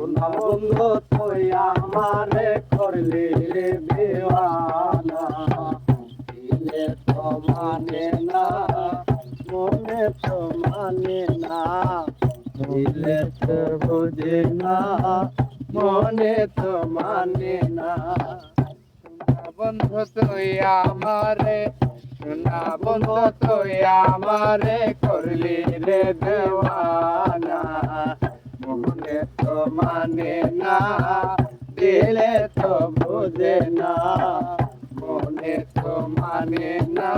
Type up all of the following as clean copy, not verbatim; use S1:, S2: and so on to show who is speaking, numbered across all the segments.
S1: সোনা বন্ধু তুই আমারে করলি রে দিওয়ানা দিলে তো মানে না মনে তো মানে না দিলে তো বুঝে না মনে তো মানে না
S2: বন্ধু তুই আমারে সোনা বন্ধু তুই আমারে করলি রে দেওয়ানা
S1: মনে তো মানে না দিলে তো বুঝে না মনে তো মানে না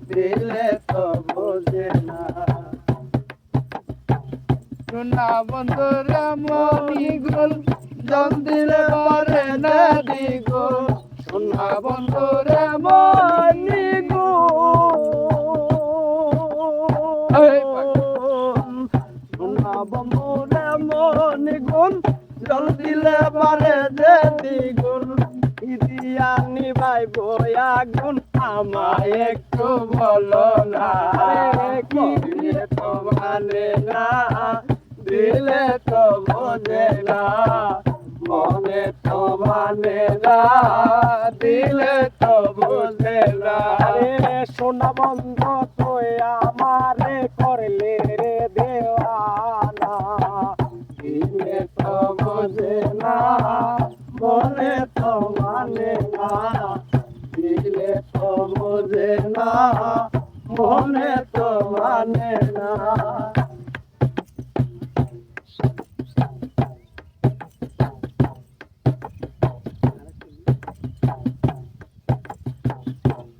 S1: দিলে তো বুঝে না
S2: সোনা বন্ধু রে মনি গুল জল দিলে পারে না দ্বিগুণ সোনা বন্ধু রে মনি
S1: সোনা বন্ধু রে মনি গুণ জল দিলে পারে যে দ্বিগুণ ইদিয়া নিবাই বয়া গুণ আমায় একটু বলো না কি তো মানে না দিলে তো বোঝে না মনে তো মানে না দিলে তো বোঝে না সোনা বন্ধ তুই আমারে করলে রে দেওয়ানা দিলে তো বোঝে না মনে তো মানে না দিলে তো বোঝে না মনে তো মানে না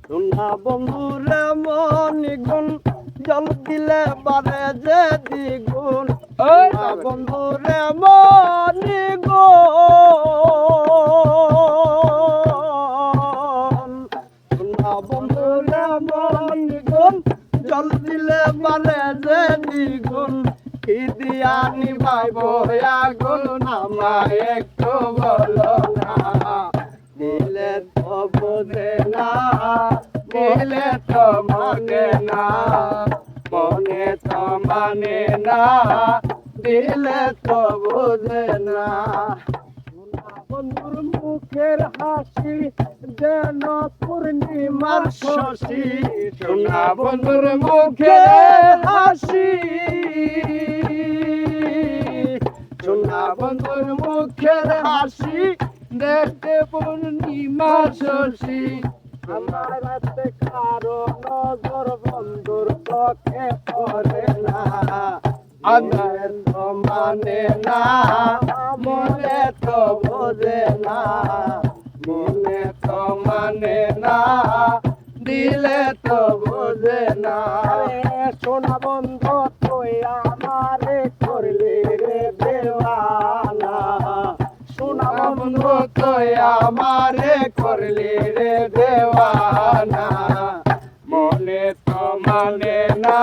S1: সোনা বন্ধুরে মনি গুণ জল দিলে বারে যে দ্বিগুণ সোনা বন্ধুরে মনি গুণ সোনা বন্ধুরে মনি গুণ জল দিলে বারে যে দ্বিগুণ কি দিয়া নিবাই বয়া গুণ আমায় একটু বলো না দিলে তো বোঝে না দিলে তো মানে না মনে তো মানে না দিলে তো বোঝে না বন্ধুর মুখের হাসি যেন পূর্ণিমার শশী সোনা বন্ধুর মুখের হাসি সোনা বন্ধুর মুখের হাসি
S2: দেখতে পূর্ণিমার শশী
S1: আমার রাতে কারো নজর বন্ধুর চোখে পড়ে না আমার তো মানে না মনে তো বোঝে না মনে তো মানে না দিলে তো বোঝে না সোনা বন্ধ তুই আমারে করলি রে দেওয়ানা সোনা বন্ধু তুই আমারে করলি রে দেওয়ানা মনে তো মানে না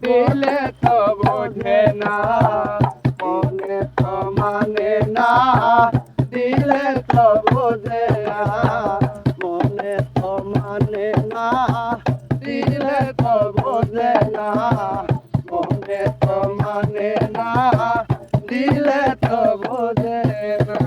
S1: দিলে তো বোঝে না মনে তো মানে না দিলে তো বোঝে না মনে তো মানে না দিলে তো বোঝে না মনে তো মানে না দিলে তো বোঝে না